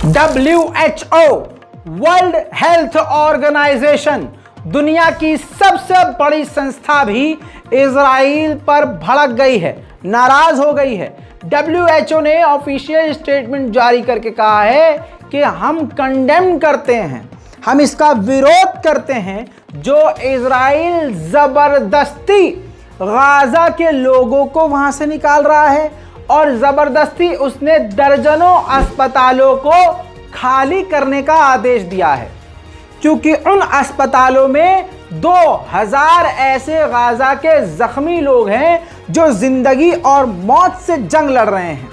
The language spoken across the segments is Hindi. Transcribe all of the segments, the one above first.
WHO वर्ल्ड हेल्थ ऑर्गेनाइजेशन, दुनिया की सबसे बड़ी संस्था भी इजराइल पर भड़क गई है, नाराज हो गई है। WHO ने ऑफिशियल स्टेटमेंट जारी करके कहा है कि हम कंडेम करते हैं, हम इसका विरोध करते हैं जो इजराइल जबरदस्ती गाजा के लोगों को वहां से निकाल रहा है और जबरदस्ती उसने दर्जनों अस्पतालों को खाली करने का आदेश दिया है, क्योंकि उन अस्पतालों में 2000 ऐसे गाजा के जख्मी लोग हैं जो जिंदगी और मौत से जंग लड़ रहे हैं।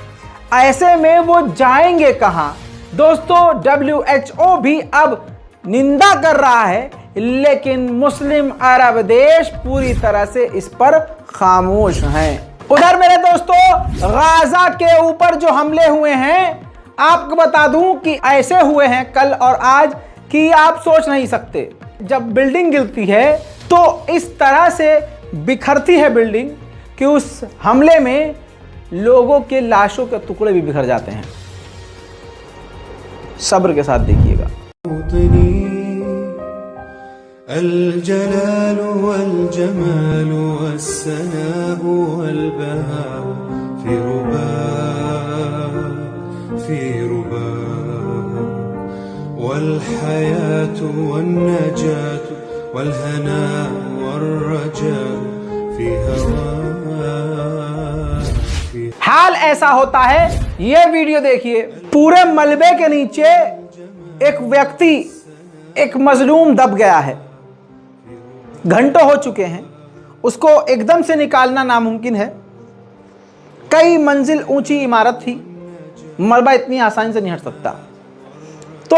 ऐसे में वो जाएंगे कहां? दोस्तों, WHO भी अब निंदा कर रहा है, लेकिन मुस्लिम अरब देश पूरी तरह से इस पर खामोश हैं। उधर मेरे दोस्तों, गाजा के ऊपर जो हमले हुए हैं, आपको बता दूं कि ऐसे हुए हैं कल और आज कि आप सोच नहीं सकते। जब बिल्डिंग गिरती है तो इस तरह से बिखरती है बिल्डिंग कि उस हमले में लोगों के लाशों के टुकड़े भी बिखर जाते हैं। सब्र के साथ देखिएगा। अल जलाल वल जमाल वस्सनाअ वल बहा फी रुबा वल हयात वन नजात वल हना वर रजा फी हवा। हाल ऐसा होता है, ये वीडियो देखिए, पूरे मलबे के नीचे एक व्यक्ति, एक मजलूम दब गया है, घंटों हो चुके हैं, उसको एकदम से निकालना नामुमकिन है। कई मंजिल ऊंची इमारत थी, मलबा इतनी आसानी से नहीं हट सकता। तो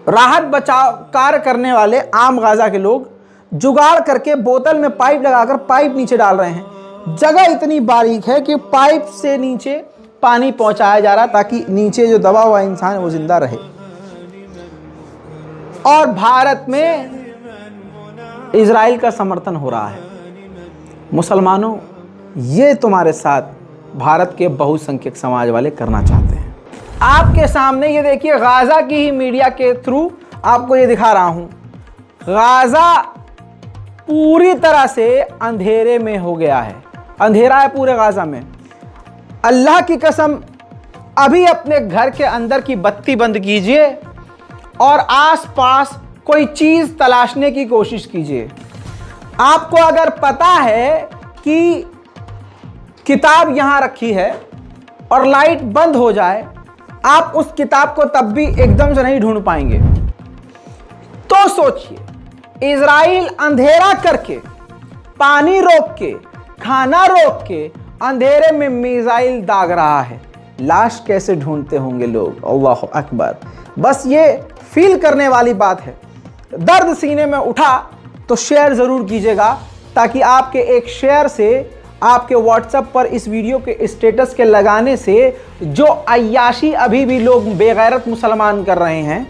राहत बचाव कार्य करने वाले आम गाजा के लोग जुगाड़ करके बोतल में पाइप लगाकर पाइप नीचे डाल रहे हैं। जगह इतनी बारीक है कि पाइप से नीचे पानी पहुंचाया जा रहा ताकि नीचे जो दबा हुआ इंसान है वो जिंदा रहे। और भारत में इजराइल का समर्थन हो रहा है। मुसलमानों, ये तुम्हारे साथ भारत के बहुसंख्यक समाज वाले करना चाहते हैं। आपके सामने ये देखिए, गाजा की ही मीडिया के थ्रू आपको ये दिखा रहा हूं। गाजा पूरी तरह से अंधेरे में हो गया है, अंधेरा है पूरे गाजा में। अल्लाह की कसम, अभी अपने घर के अंदर की बत्ती बंद कीजिए और आसपास कोई चीज तलाशने की कोशिश कीजिए। आपको अगर पता है कि किताब यहां रखी है और लाइट बंद हो जाए, आप उस किताब को तब भी एकदम से नहीं ढूंढ पाएंगे। तो सोचिए, इजराइल अंधेरा करके, पानी रोक के, खाना रोक के अंधेरे में मिसाइल दाग रहा है। लाश कैसे ढूंढते होंगे लोग? अल्लाह अकबर। बस ये फील करने वाली बात है। दर्द सीने में उठा तो शेयर जरूर कीजिएगा, ताकि आपके एक शेयर से, आपके व्हाट्सएप पर इस वीडियो के स्टेटस के लगाने से जो अय्याशी अभी भी लोग बेगैरत मुसलमान कर रहे हैं,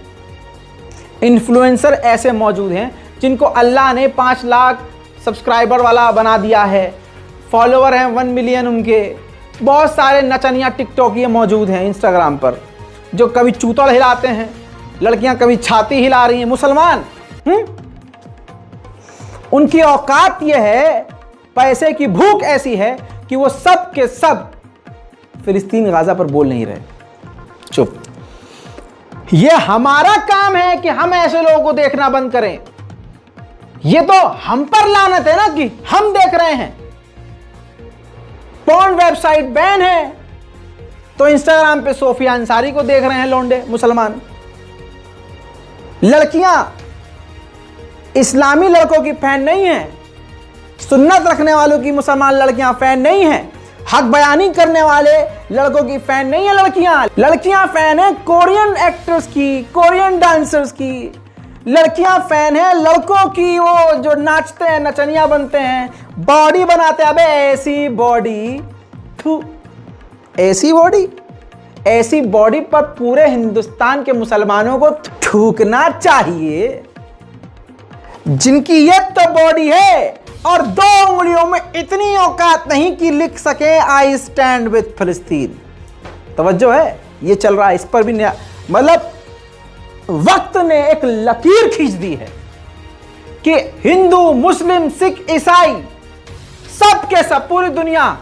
इन्फ्लुएंसर ऐसे मौजूद हैं जिनको अल्लाह ने 5 लाख सब्सक्राइबर वाला बना दिया है, फॉलोवर हैं 1 मिलियन उनके। बहुत सारे नचनिया टिकटॉकिए मौजूद हैं इंस्टाग्राम पर, जो कभी चूतड़ हिलाते हैं, लड़कियां कभी छाती हिला रही हैं। मुसलमान उनकी औकात यह है, पैसे की भूख ऐसी है कि वो सब के सब फिलिस्तीन गाजा पर बोल नहीं रहे। चुप। ये हमारा काम है कि हम ऐसे लोगों को देखना बंद करें। ये तो हम पर लानत है ना कि हम देख रहे हैं। पॉर्न वेबसाइट बैन है तो इंस्टाग्राम पे सोफिया अंसारी को देख रहे हैं लौंडे मुसलमान। लड़कियां इस्लामी लड़कों की फैन नहीं है, सुन्नत रखने वालों की मुसलमान लड़कियां फैन नहीं है, हक बयानी करने वाले लड़कों की फैन नहीं है। लड़कियां फैन है कोरियन एक्टर्स की, कोरियन डांसर्स की। लड़कियां फैन है लड़कों की, वो जो नाचते हैं, नचनिया बनते हैं, बॉडी बनाते हैं। अबे ऐसी बॉडी, ऐसी बॉडी पर पूरे हिंदुस्तान के मुसलमानों को थूकना चाहिए। जिनकी ये तो बॉडी है और 2 उंगलियों में इतनी औकात नहीं कि लिख सके आई स्टैंड विद फिलिस्तीन। तवज्जो है। ये चल रहा है, इस पर भी मतलब वक्त ने एक लकीर खींच दी है कि हिंदू, मुस्लिम, सिख, ईसाई सब के सब, पूरी दुनिया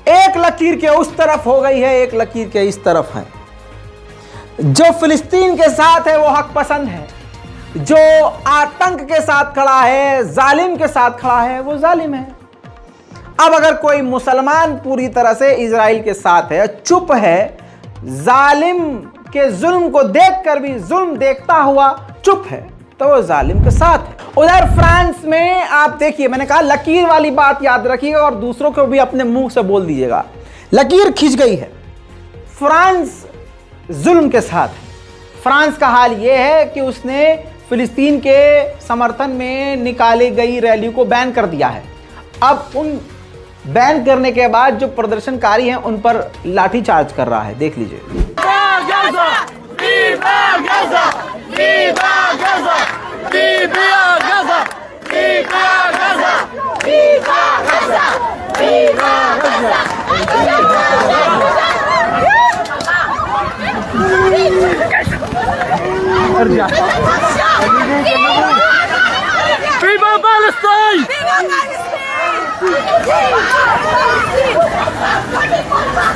एक लकीर के उस तरफ हो गई है, एक लकीर के इस तरफ है। जो फिलिस्तीन के साथ है वो हक पसंद है, जो आतंक के साथ खड़ा है, जालिम के साथ खड़ा है, वो जालिम है। अब अगर कोई मुसलमान पूरी तरह से इजराइल के साथ है, चुप है, जालिम के जुल्म को देखकर भी जुल्म देखता हुआ चुप है, तो वो जालिम के साथ है। उधर फ्रांस में आप देखिए, मैंने कहा लकीर वाली बात याद रखिएगा और दूसरों को भी अपने मुंह से बोल दीजिएगा, लकीर खींच गई है। फ्रांस जुल्म के साथ है। फ्रांस का हाल यह है कि उसने फिलिस्तीन के समर्थन में निकाली गई रैली को बैन कर दिया है। अब उन बैन करने के बाद जो प्रदर्शनकारी हैं उन पर लाठीचार्ज कर रहा है, देख लीजिए। Viva Palestine!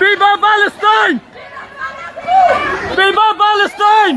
Viva Palestine! Viva Palestine!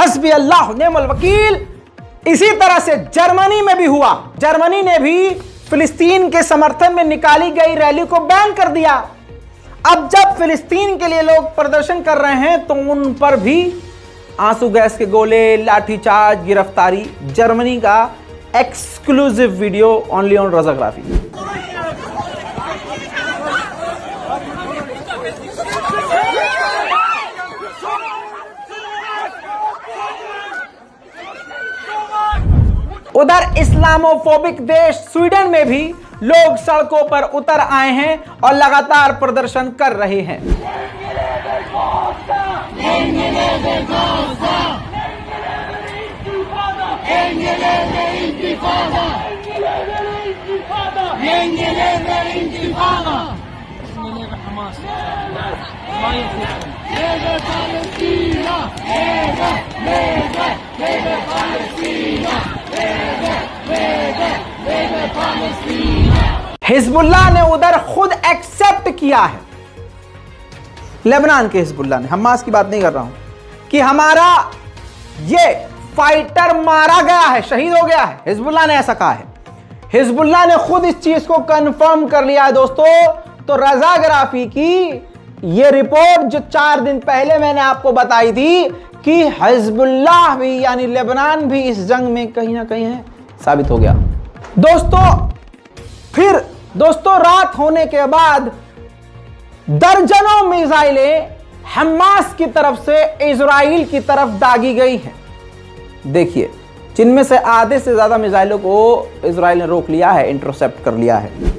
हस्बी अल्लाह नेमल वकील। इसी तरह से जर्मनी में भी हुआ। जर्मनी ने भी फिलिस्तीन के समर्थन में निकाली गई रैली को बैन कर दिया। अब जब फिलिस्तीन के लिए लोग प्रदर्शन कर रहे हैं तो उन पर भी आंसू गैस के गोले, लाठीचार्ज, गिरफ्तारी। जर्मनी का एक्सक्लूसिव वीडियो ओनली ऑन रजाग्राफी। उधर इस्लामोफोबिक देश स्वीडन में भी लोग सड़कों पर उतर आए हैं और लगातार प्रदर्शन कर रहे हैं। हिजबुल्लाह ने उधर खुद एक्सेप्ट किया है, लेबनान के हिजबुल्लाह ने, हमास की बात नहीं कर रहा हूं, कि हमारा ये फाइटर मारा गया है, शहीद हो गया है। हिजबुल्लाह ने ऐसा कहा है। हिजबुल्लाह ने खुद इस चीज को कंफर्म कर लिया है दोस्तों। तो रजाग्राफी की ये रिपोर्ट जो 4 दिन पहले मैंने आपको बताई थी कि हिजबुल्लाह भी यानी लेबनान भी इस जंग में कहीं ना कहीं है, साबित हो गया दोस्तों। रात होने के बाद दर्जनों मिसाइलें हमास की तरफ से इजराइल की तरफ दागी गई हैं। देखिए, जिनमें से आधे से ज्यादा मिसाइलों को इजराइल ने रोक लिया है, इंटरसेप्ट कर लिया है।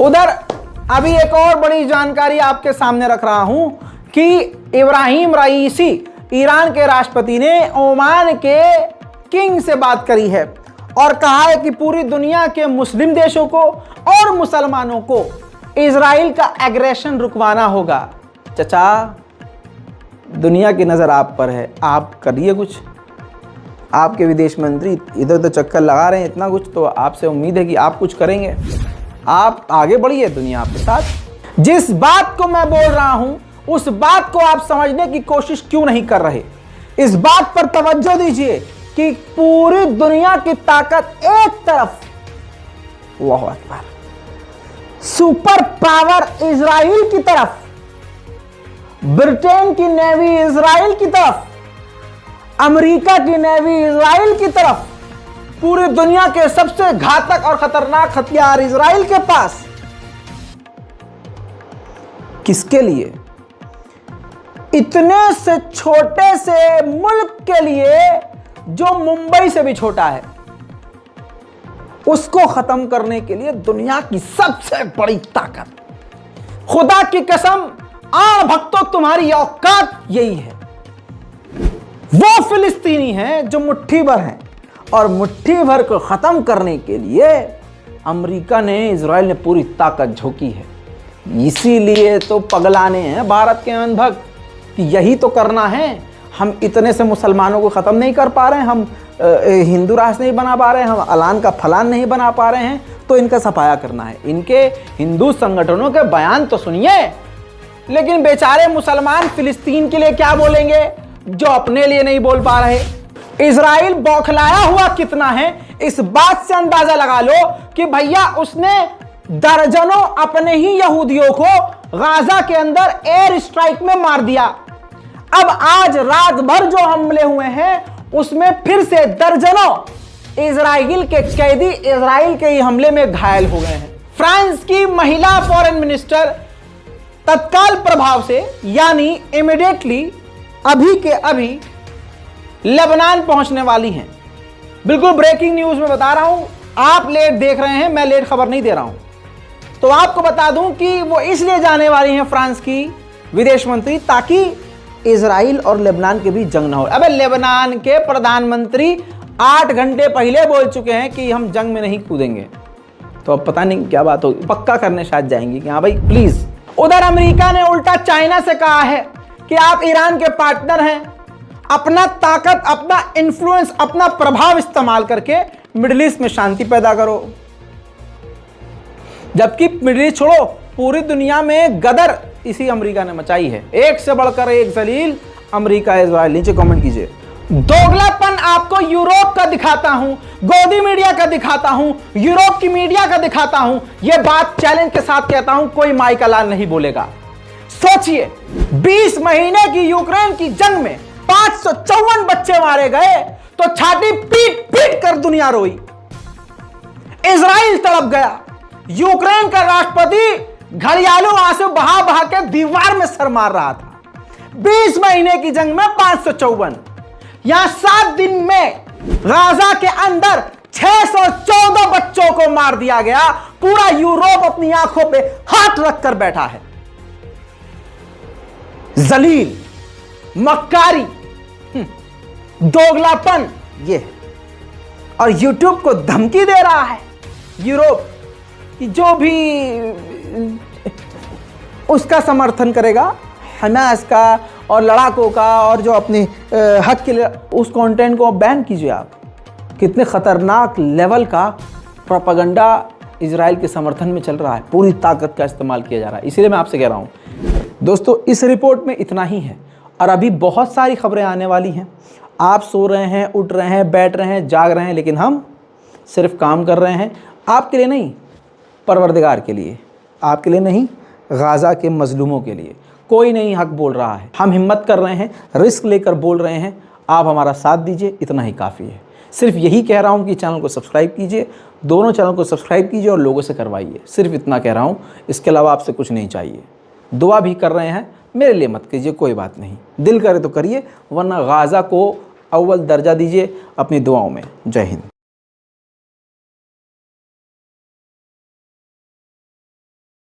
उधर अभी एक और बड़ी जानकारी आपके सामने रख रहा हूं कि इब्राहिम रईसी, ईरान के राष्ट्रपति ने ओमान के किंग से बात करी है और कहा है कि पूरी दुनिया के मुस्लिम देशों को और मुसलमानों को इजराइल का एग्रेशन रुकवाना होगा। चचा, दुनिया की नज़र आप पर है, आप करिए कुछ। आपके विदेश मंत्री इधर उधर चक्कर लगा रहे हैं इतना कुछ, तो आपसे उम्मीद है कि आप कुछ करेंगे। आप आगे बढ़िए दुनिया के साथ। जिस बात को मैं बोल रहा हूं उस बात को आप समझने की कोशिश क्यों नहीं कर रहे? इस बात पर तवज्जो दीजिए कि पूरी दुनिया की ताकत एक तरफ, अल्लाहु अकबर, सुपर पावर इजराइल की तरफ, ब्रिटेन की नेवी इजराइल की तरफ, अमेरिका की नेवी इजराइल की तरफ, पूरी दुनिया के सबसे घातक और खतरनाक हथियार इजराइल के पास। किसके लिए? इतने से छोटे से मुल्क के लिए जो मुंबई से भी छोटा है, उसको खत्म करने के लिए दुनिया की सबसे बड़ी ताकत। खुदा की कसम, आण भक्तों, तुम्हारी औकात यही है। वो फिलिस्तीनी हैं जो मुट्ठी भर हैं, और मुट्ठी भर को खत्म करने के लिए अमेरिका ने, इजराइल ने पूरी ताकत झोंकी है। इसीलिए तो पगलाने हैं भारत के अंधभक्त कि यही तो करना है। हम इतने से मुसलमानों को ख़त्म नहीं कर पा रहे हैं, हम हिंदू राष्ट्र नहीं बना पा रहे हैं, हम अलान का फलान नहीं बना पा रहे हैं, तो इनका सफाया करना है। इनके हिंदू संगठनों के बयान तो सुनिए, लेकिन बेचारे मुसलमान फिलिस्तीन के लिए क्या बोलेंगे जो अपने लिए नहीं बोल पा रहे। इजराइल बौखलाया हुआ कितना है इस बात से अंदाजा लगा लो कि भैया उसने दर्जनों अपने ही यहूदियों को गाजा के अंदर एयर स्ट्राइक में मार दिया। अब आज रात भर जो हमले हुए हैं उसमें फिर से दर्जनों इजराइल के कैदी इजराइल के ही हमले में घायल हो गए हैं। फ्रांस की महिला फॉरेन मिनिस्टर तत्काल प्रभाव से, यानी इमीडिएटली, अभी के अभी लेबनान पहुंचने वाली हैं। बिल्कुल ब्रेकिंग न्यूज में बता रहा हूं, आप लेट देख रहे हैं, मैं लेट खबर नहीं दे रहा हूं। तो आपको बता दूं कि वो इसलिए जाने वाली हैं फ्रांस की विदेश मंत्री, ताकि इजराइल और लेबनान के बीच जंग ना हो। अबे लेबनान के प्रधानमंत्री 8 घंटे पहले बोल चुके हैं कि हम जंग में नहीं कूदेंगे, तो अब पता नहीं क्या बात होगी। पक्का करने शायद जाएंगे कि हाँ भाई प्लीज। उधर अमेरिका ने उल्टा चाइना से कहा है कि आप ईरान के पार्टनर हैं, अपना ताकत, अपना इन्फ्लुएंस, अपना प्रभाव इस्तेमाल करके मिडिल ईस्ट में शांति पैदा करो। जबकि मिडिल ईस्ट छोड़ो, पूरी दुनिया में गदर इसी अमेरिका ने मचाई है। एक से बढ़कर एक जलील अमेरिका इजराइल। नीचे कमेंट कीजिए। दोगलापन आपको यूरोप का दिखाता हूं, गोदी मीडिया का दिखाता हूं, यूरोप की मीडिया का दिखाता हूं। यह बात चैलेंज के साथ कहता हूं, कोई माइक अलान नहीं बोलेगा। सोचिए, 20 महीने की यूक्रेन की जंग में 554 बच्चे मारे गए तो छाती पीट पीट कर दुनिया रोई। इजराइल तड़प गया। यूक्रेन का राष्ट्रपति घड़ियालू आंसू बहा बहा के दीवार में सर मार रहा था। 20 महीने की जंग में 554, यहां 7 दिन में गाजा के अंदर 614 बच्चों को मार दिया गया। पूरा यूरोप अपनी आंखों पे हाथ रखकर बैठा है। जलील, मक्कारी, दोगलापन ये है। और यूट्यूब को धमकी दे रहा है यूरोप कि जो भी उसका समर्थन करेगा, हमास का और लड़ाकों का, और जो अपने हक के लिए, उस कंटेंट को बैन कीजिए। आप कितने खतरनाक लेवल का प्रोपेगेंडा इजराइल के समर्थन में चल रहा है। पूरी ताकत का इस्तेमाल किया जा रहा है। इसीलिए मैं आपसे कह रहा हूं दोस्तों, इस रिपोर्ट में इतना ही है और अभी बहुत सारी खबरें आने वाली हैं। आप सो रहे हैं, उठ रहे हैं, बैठ रहे हैं, जाग रहे हैं, लेकिन हम सिर्फ काम कर रहे हैं आपके लिए नहीं, परवरदिगार के लिए। आपके लिए नहीं, गाजा के मजलूमों के लिए। कोई नहीं हक बोल रहा है, हम हिम्मत कर रहे हैं, रिस्क लेकर बोल रहे हैं। आप हमारा साथ दीजिए, इतना ही काफ़ी है। सिर्फ यही कह रहा हूं कि चैनल को सब्सक्राइब कीजिए, दोनों चैनल को सब्सक्राइब कीजिए और लोगों से करवाइए। सिर्फ इतना कह रहा हूं, इसके अलावा आपसे कुछ नहीं चाहिए। दुआ भी कर रहे हैं, मेरे लिए मत कीजिए, कोई बात नहीं। दिल करे तो करिए, वरना गाजा को अव्वल दर्जा दीजिए अपनी दुआओं में। जय हिंद।